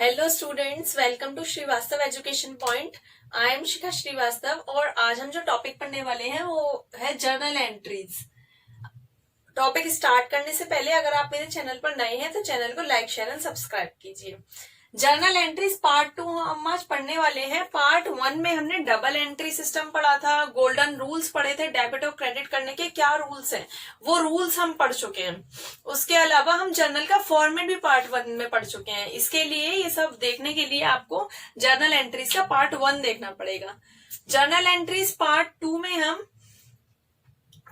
Hello students, welcome to Shrivastava education point. I am Shikha Shrivastava और आज हम जो टॉपिक पढ़ने वाले हैं वो है जर्नल एंट्रीज। टॉपिक स्टार्ट करने से पहले अगर आप मेरे चैनल पर नए हैं तो चैनल को लाइक शेयर एंड सब्सक्राइब कीजिए। जर्नल एंट्रीज पार्ट 2 हम आज पढ़ने वाले हैं। पार्ट 1 में हमने डबल एंट्री सिस्टम पढ़ा था, गोल्डन रूल्स पढ़े थे, डेबिट और क्रेडिट करने के क्या रूल्स हैं वो रूल्स हम पढ़ चुके हैं। उसके अलावा हम जर्नल का फॉर्मेट भी पार्ट 1 में पढ़ चुके हैं। इसके लिए ये सब देखने के लिए आपको जर्नल एंट्रीज का पार्ट 1 देखना पड़ेगा। जर्नल एंट्रीज पार्ट 2 में हम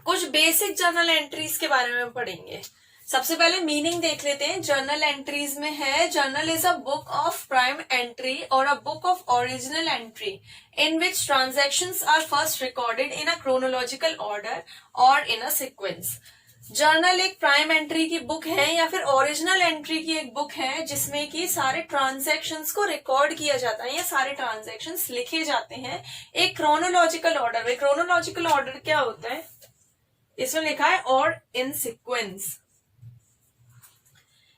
कुछ बेसिक जर्नल एंट्रीज के बारे में पढ़ेंगे। सबसे पहले मीनिंग देख लेते हैं। जर्नल एंट्रीज में है, journal is a book of prime entry और a book of original entry in which transactions are first recorded in a chronological order और इन अ सीक्वेंस। जर्नल एक प्राइम एंट्री की book है या फिर original entry की एक book है जिसमें कि सारे ट्रांजैक्शंस को रिकॉर्ड किया जाता है या सारे ट्रांजैक्शंस लिखे जाते हैं एक क्रोनोलॉजिकल ऑर्डर में। क्रोनोलॉजिकल ऑर्डर क्या होता है? इसमें लिखा है और इन सीक्वेंस,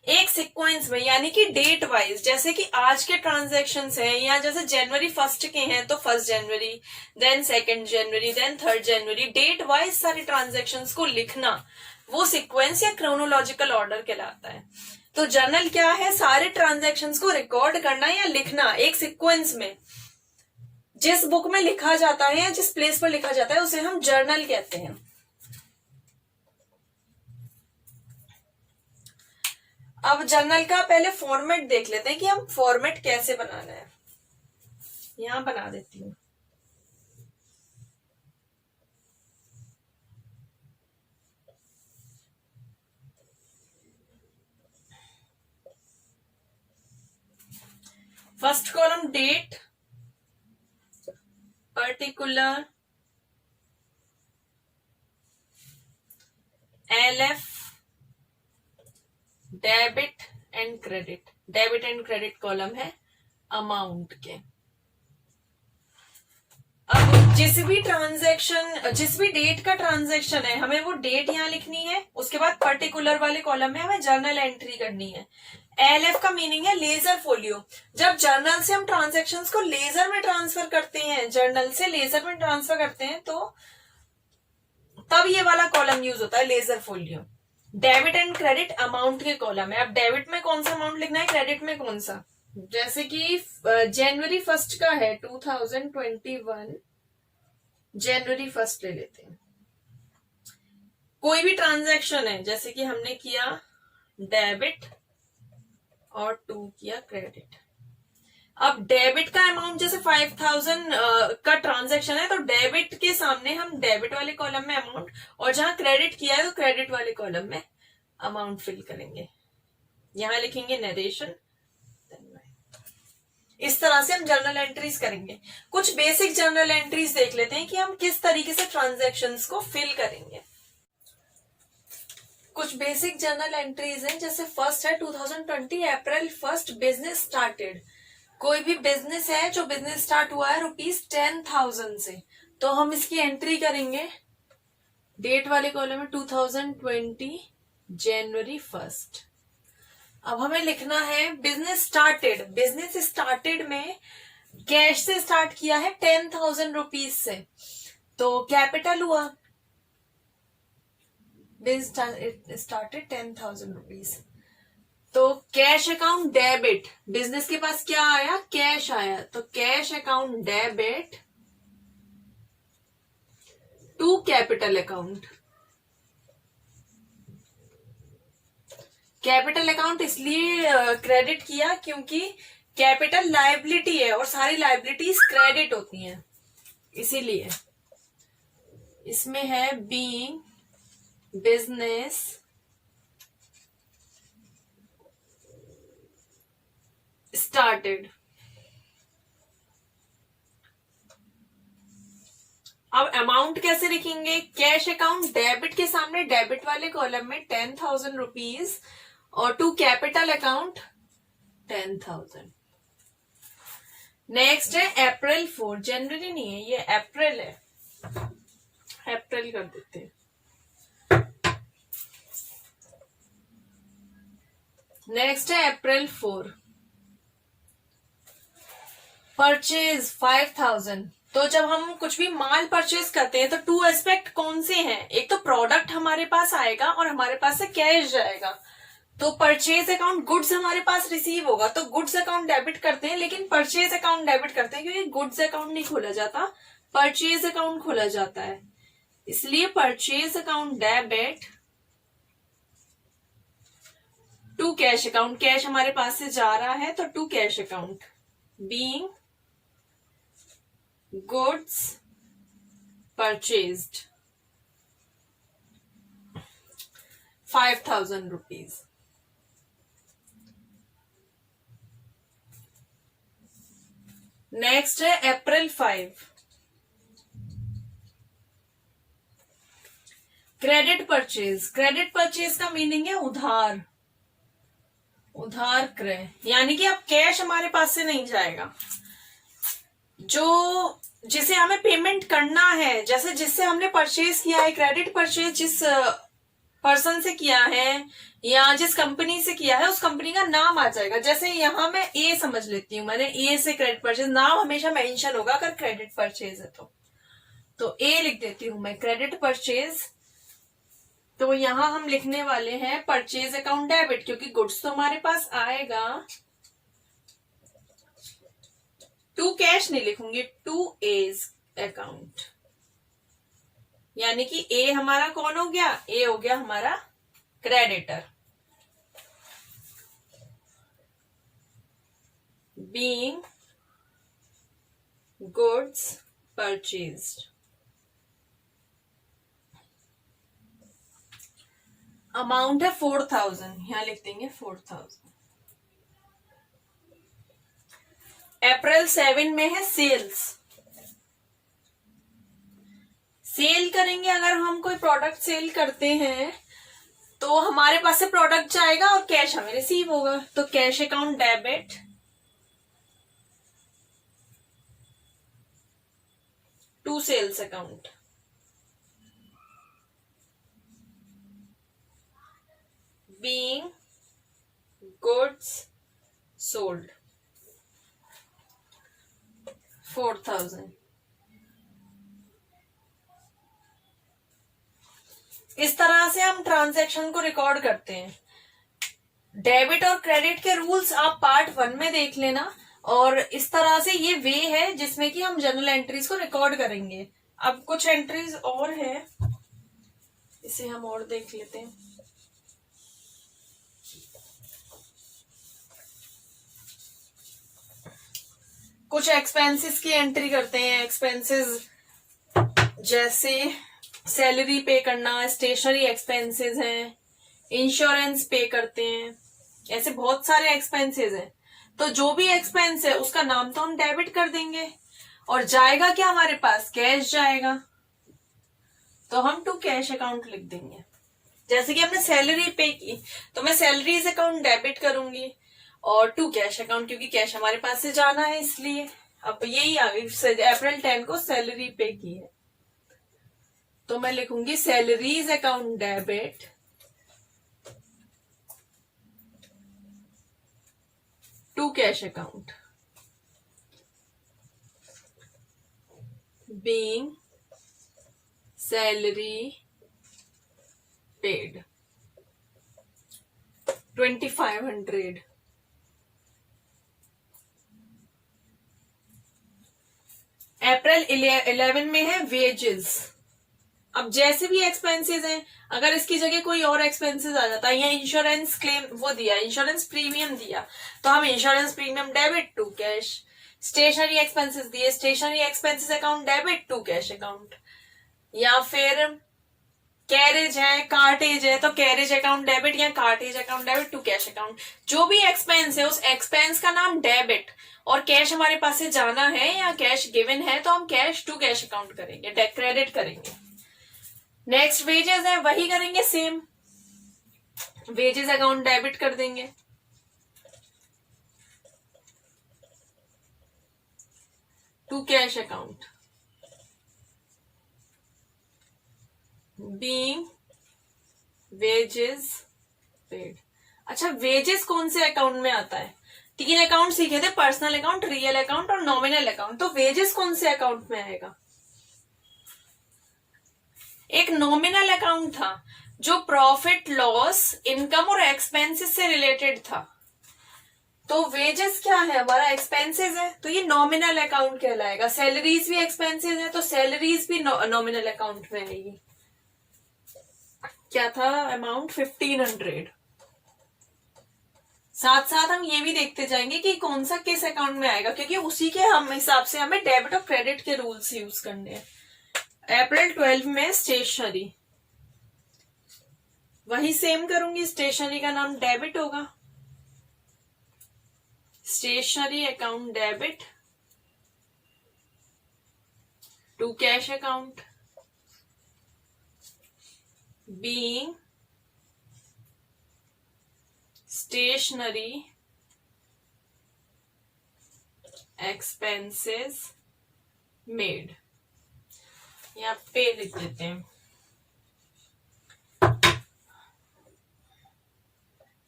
एक सीक्वेंस में, यानी कि डेट वाइज। जैसे कि आज के ट्रांजैक्शंस हैं या जैसे जनवरी 1 के हैं तो 1 जनवरी, देन 2 जनवरी, देन 3 जनवरी, डेट वाइज सारे ट्रांजैक्शंस को लिखना, वो सीक्वेंस या क्रोनोलॉजिकल ऑर्डर कहलाता है। तो जर्नल क्या है? सारे ट्रांजैक्शंस को रिकॉर्ड करना या लिखना एक सीक्वेंस में। जिस बुक में लिखा जाता है या जिस प्लेस पर लिखा जाता है उसे हम जर्नल कहते हैं। अब जर्नल का पहले फॉर्मेट देख लेते हैं कि हम फॉर्मेट कैसे बनाना है। यहां बना देती हूं। First column date, particular, LF, debit and credit. Debit and credit column है अमाउंट के। अब जिस भी डेट का ट्रांजैक्शन है हमें वो डेट यहां लिखनी है। उसके बाद पर्टिकुलर वाले कॉलम में हमें जर्नल एंट्री करनी है। एलएफ का मीनिंग है लेजर फोलियो। जब जर्नल से हम ट्रांजैक्शंस को लेजर में ट्रांसफर करते हैं, जर्नल से लेजर में ट्रांसफर करते हैं, तो तब ये वाला कॉलम यूज होता है, ledger folio. Debit and credit amount के कॉलम है। अब डेबिट में कौन सा अमाउंट लिखना है, क्रेडिट में कौन सा? जैसे कि जनवरी 1 का है 2021, जनवरी 1 ले लेते हैं। कोई भी ट्रांजैक्शन है, जैसे कि हमने किया डेबिट और 2 किया क्रेडिट। अब डेबिट का अमाउंट जैसे 5000 का ट्रांजैक्शन है तो डेबिट के सामने हम डेबिट वाले कॉलम में अमाउंट, और जहां क्रेडिट किया है तो क्रेडिट वाले कॉलम में अमाउंट फिल करेंगे। यहां लिखेंगे नरेशन। इस तरह से हम जर्नल एंट्रीज करेंगे। कुछ बेसिक जर्नल एंट्रीज देख लेते हैं कि हम किस तरीके से ट्रांजैक्शंस को फिल करेंगे। कुछ बेसिक जर्नल एंट्रीज हैं, जैसे फर्स्ट है 2020 अप्रैल 1 बिजनेस स्टार्टेड। कोई भी बिजनेस है जो बिजनेस स्टार्ट हुआ है ₹10,000 से, तो हम इसकी एंट्री करेंगे डेट वाले कॉलम में 2020 जनवरी 1। अब हमें लिखना है बिजनेस स्टार्टेड। बिजनेस स्टार्टेड में कैश से स्टार्ट किया है 10,000 रुपीज से, तो कैपिटल हुआ। बिजनेस स्टार्टेड 10,000 रुपीज, तो कैश अकाउंट डेबिट। बिजनेस के पास क्या आया? कैश आया, तो cash account debit to capital account. Capital account इसलिए क्रेडिट किया क्योंकि कैपिटल लायबिलिटी है और सारी लायबिलिटीज क्रेडिट होती हैं, इसीलिए इसमें है बीइंग बिजनेस स्टार्टेड। अब अमाउंट कैसे लिखेंगे? कैश अकाउंट डेबिट के सामने डेबिट वाले कॉलम में 10,000 रुपीज और टू कैपिटल अकाउंट 10,000। नेक्स्ट है अप्रैल 4, जनवरी नहीं है ये अप्रैल है, अप्रैल कर देते हैं। नेक्स्ट है अप्रैल 4, परचेज 5000। तो जब हम कुछ भी माल परचेज करते हैं तो टू एस्पेक्ट कौन से हैं, एक तो प्रोडक्ट हमारे पास आएगा और हमारे पास से कैश जाएगा। तो परचेज अकाउंट गुड्स हमारे पास रिसीव होगा तो गुड्स अकाउंट डेबिट करते हैं, लेकिन परचेज अकाउंट डेबिट करते हैं क्योंकि गुड्स अकाउंट नहीं खोला जाता, परचेज अकाउंट खोला जाता है। इसलिए purchase account debit to cash account, cash हमारे पास से जा रहा है तो to cash account. Being goods purchased 5000 rupees. Next है April 5, credit purchase. Credit purchase का मीनिंग है उधार, उधार क्रय, यानी कि अब कैश हमारे पास से नहीं जाएगा, जो जिसे हमें पेमेंट करना है, जैसे जिससे हमने परचेज किया है, क्रेडिट परचेज जिस पर्सन से किया है या जिस कंपनी से किया है उस कंपनी का नाम आ जाएगा। जैसे यहां मैं ए समझ लेती हूँ, मैंने ए से क्रेडिट परचेज, नाम हमेशा मेंशन होगा अगर क्रेडिट परचेज है तो ए लिख देती हूं मैं क्रेडिट परचेज। तो यहां हम लिखने वाले हैं परचेज अकाउंट डेबिट, क्योंकि गुड्स तो हमारे पास आएगा। टू कैश नहीं लिखूंगी, टू एज अकाउंट, यानी कि ए हमारा कौन हो गया, ए हो गया हमारा creditor. Being goods purchased, amount है 4000, यहां लिख देंगे 4000। अप्रैल 7 में है सेल्स। सेल करेंगे, अगर हम कोई प्रोडक्ट सेल करते हैं तो हमारे पास से प्रोडक्ट जाएगा और कैश हमें रिसीव होगा, तो cash account debit to sales account. Being goods sold 4000। इस तरह से हम ट्रांजैक्शन को रिकॉर्ड करते हैं। डेबिट और क्रेडिट के रूल्स आप पार्ट 1 में देख लेना, और इस तरह से ये वे है जिसमें कि हम जर्नल एंट्रीज को रिकॉर्ड करेंगे। अब कुछ एंट्रीज और है, इसे हम और देख लेते हैं। कुछ एक्सपेंसेस की एंट्री करते हैं। एक्सपेंसेस जैसे सैलरी पे करना, स्टेशनरी एक्सपेंसेस हैं, इंश्योरेंस पे करते हैं, ऐसे बहुत सारे एक्सपेंसेस हैं। तो जो भी एक्सपेंस है उसका नाम तो हम डेबिट कर देंगे, और जाएगा क्या हमारे पास, कैश जाएगा, तो हम टू कैश अकाउंट लिख देंगे। जैसे कि हमने सैलरी पे की तो मैं सैलरीज अकाउंट डेबिट करूंगी, और टू कैश अकाउंट क्योंकि कैश हमारे पास से जाना है इसलिए। अब यही आ गई, अप्रैल 10 को सैलरी पे की है तो मैं लिखूंगी salaries account debit to cash account. Being salary paid 2500। April 11 में है वेजेस। अब जैसे भी एक्सपेंसेस हैं, अगर इसकी जगह कोई और एक्सपेंसेस आ जाता है, या इंश्योरेंस क्लेम वो दिया, इंश्योरेंस प्रीमियम दिया, तो हम insurance premium debit to cash. Stationery expenses दिए, stationery expenses account debit to cash account. या फिर कैरेज है, कार्टेज है, तो कैरेज अकाउंट डेबिट या cartage account debit to cash account. जो भी एक्सपेंस है उस एक्सपेंस का नाम डेबिट, और कैश हमारे पास से जाना है या कैश गिवन है तो हम कैश टू कैश अकाउंट करेंगे, क्रेडिट करेंगे। नेक्स्ट वेजेस है, वही करेंगे सेम, वेजेस अकाउंट डेबिट कर देंगे। To cash account. Being wages paid. अच्छा, वेजेस कौन से अकाउंट में आता है, 3 अकाउंट सीखे थे, पर्सनल अकाउंट, रियल अकाउंट और नॉमिनल अकाउंट। तो वेजेस कौन से अकाउंट में आएगा? एक नॉमिनल अकाउंट था जो प्रॉफिट लॉस इनकम और एक्सपेंसेस से रिलेटेड था। तो वेजेस क्या है? हमारा एक्सपेंसेस है, तो ये नॉमिनल अकाउंट कहलाएगा। सैलरीज भी एक्सपेंसेस है, तो सैलरीज भी नॉमिनल अकाउंट में आएगी। क्या था अमाउंट? 1500। साथ साथ हम ये भी देखते जाएंगे कि कौन सा किस अकाउंट में आएगा, क्योंकि उसी के हम हिसाब से हमें डेबिट और क्रेडिट के रूल्स यूज करने हैं। अप्रैल 12 में स्टेशनरी, वही सेम करूंगी। स्टेशनरी का नाम डेबिट होगा, stationery account debit to cash account being stationery expenses made. यहाँ पे लिख देते हैं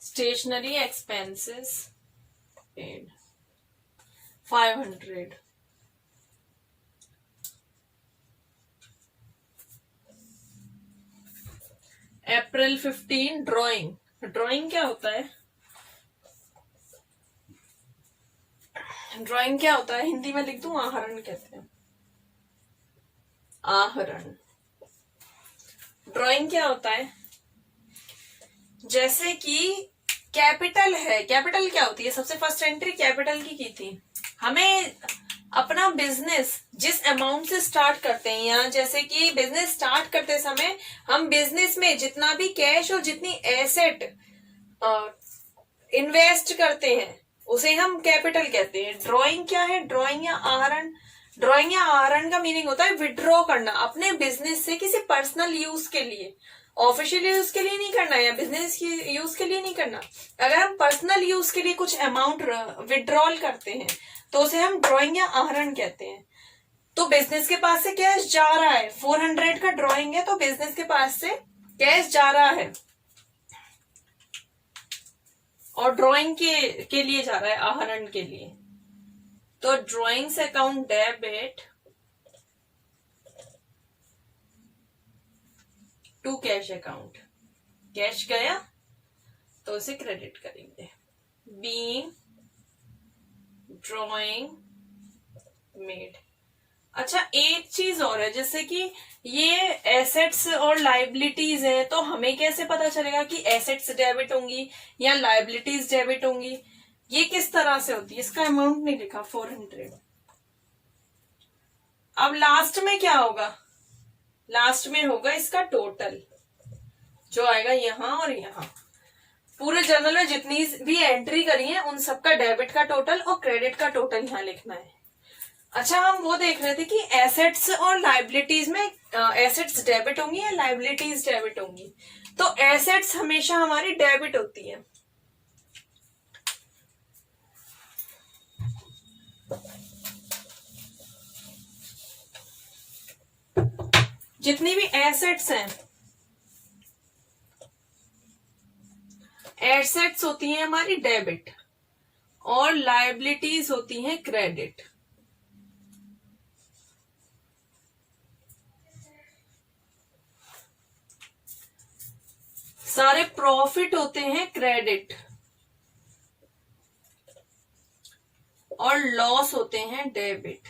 stationery expenses paid 500। April 15 drawing. Drawing क्या होता है? ड्राइंग क्या होता है? हिंदी में लिख दूं, आहरण कहते हैं। आहरण। ड्राइंग क्या होता है? जैसे कि कैपिटल है, कैपिटल क्या होती है? सबसे फर्स्ट एंट्री कैपिटल की थी। हमें अपना बिजनेस जिस अमाउंट से स्टार्ट करते हैं, या जैसे कि बिजनेस स्टार्ट करते समय हम बिजनेस में जितना भी कैश और जितनी एसेट इन्वेस्ट करते हैं उसे हम कैपिटल कहते हैं। ड्राइंग क्या है? ड्राइंग या आहरण। ड्राइंग या आहरण का मीनिंग होता है विड्रॉ करना अपने बिजनेस से किसी पर्सनल यूज के लिए। ऑफिशियल यूज के लिए नहीं करना या बिजनेस यूज के लिए नहीं करना। अगर हम पर्सनल यूज के लिए कुछ अमाउंट विड्रॉल करते हैं तो उसे हम ड्राइंग या आहरण कहते हैं। तो बिजनेस के पास से कैश जा रहा है, 400 का ड्राइंग है तो बिजनेस के पास से कैश जा रहा है और ड्राइंग के लिए जा रहा है, आहरण के लिए। तो drawings account debit to cash account. Cash गया तो उसे क्रेडिट करेंगे। Being drawing made. अच्छा, एक चीज और है, जैसे कि ये एसेट्स और लाइबिलिटीज है, तो हमें कैसे पता चलेगा कि एसेट्स डेबिट होंगी या लाइबिलिटीज डेबिट होंगी? ये किस तरह से होती है? इसका अमाउंट नहीं लिखा, 400। अब लास्ट में क्या होगा? लास्ट में होगा इसका टोटल जो आएगा यहाँ और यहाँ। पूरे जर्नल में जितनी भी एंट्री करी है उन सबका डेबिट का टोटल और क्रेडिट का टोटल यहाँ लिखना है। अच्छा, हम वो देख रहे थे कि एसेट्स और लाइबिलिटीज में एसेट्स डेबिट होंगी या लाइबिलिटीज डेबिट होंगी। तो एसेट्स हमेशा हमारी डेबिट होती है। जितनी भी एसेट्स हैं, एसेट्स होती हैं हमारी डेबिट और लाइबिलिटीज होती हैं क्रेडिट। सारे प्रॉफिट होते हैं क्रेडिट और लॉस होते हैं डेबिट।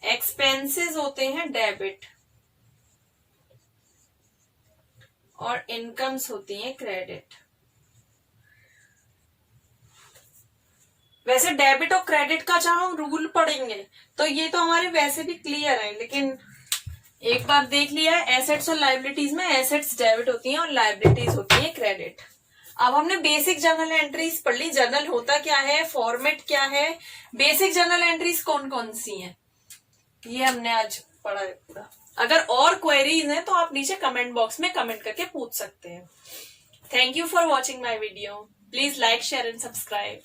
एक्सपेंसेस होते हैं डेबिट और इनकम्स होती हैं क्रेडिट। वैसे डेबिट और क्रेडिट का जब हम रूल पढ़ेंगे तो ये तो हमारे वैसे भी क्लियर है, लेकिन एक बार देख लिया है, एसेट्स और लाइबिलिटीज में एसेट्स डेबिट होती हैं और लाइबिलिटीज होती है क्रेडिट। अब हमने बेसिक जर्नल एंट्रीज पढ़ ली। जर्नल होता क्या है, फॉर्मेट क्या है, बेसिक जर्नल एंट्रीज कौन कौन सी हैं, ये हमने आज पढ़ा है पूरा। अगर और क्वेरीज हैं तो आप नीचे कमेंट बॉक्स में कमेंट करके पूछ सकते हैं। Thank you for watching my video. Please like, share and subscribe.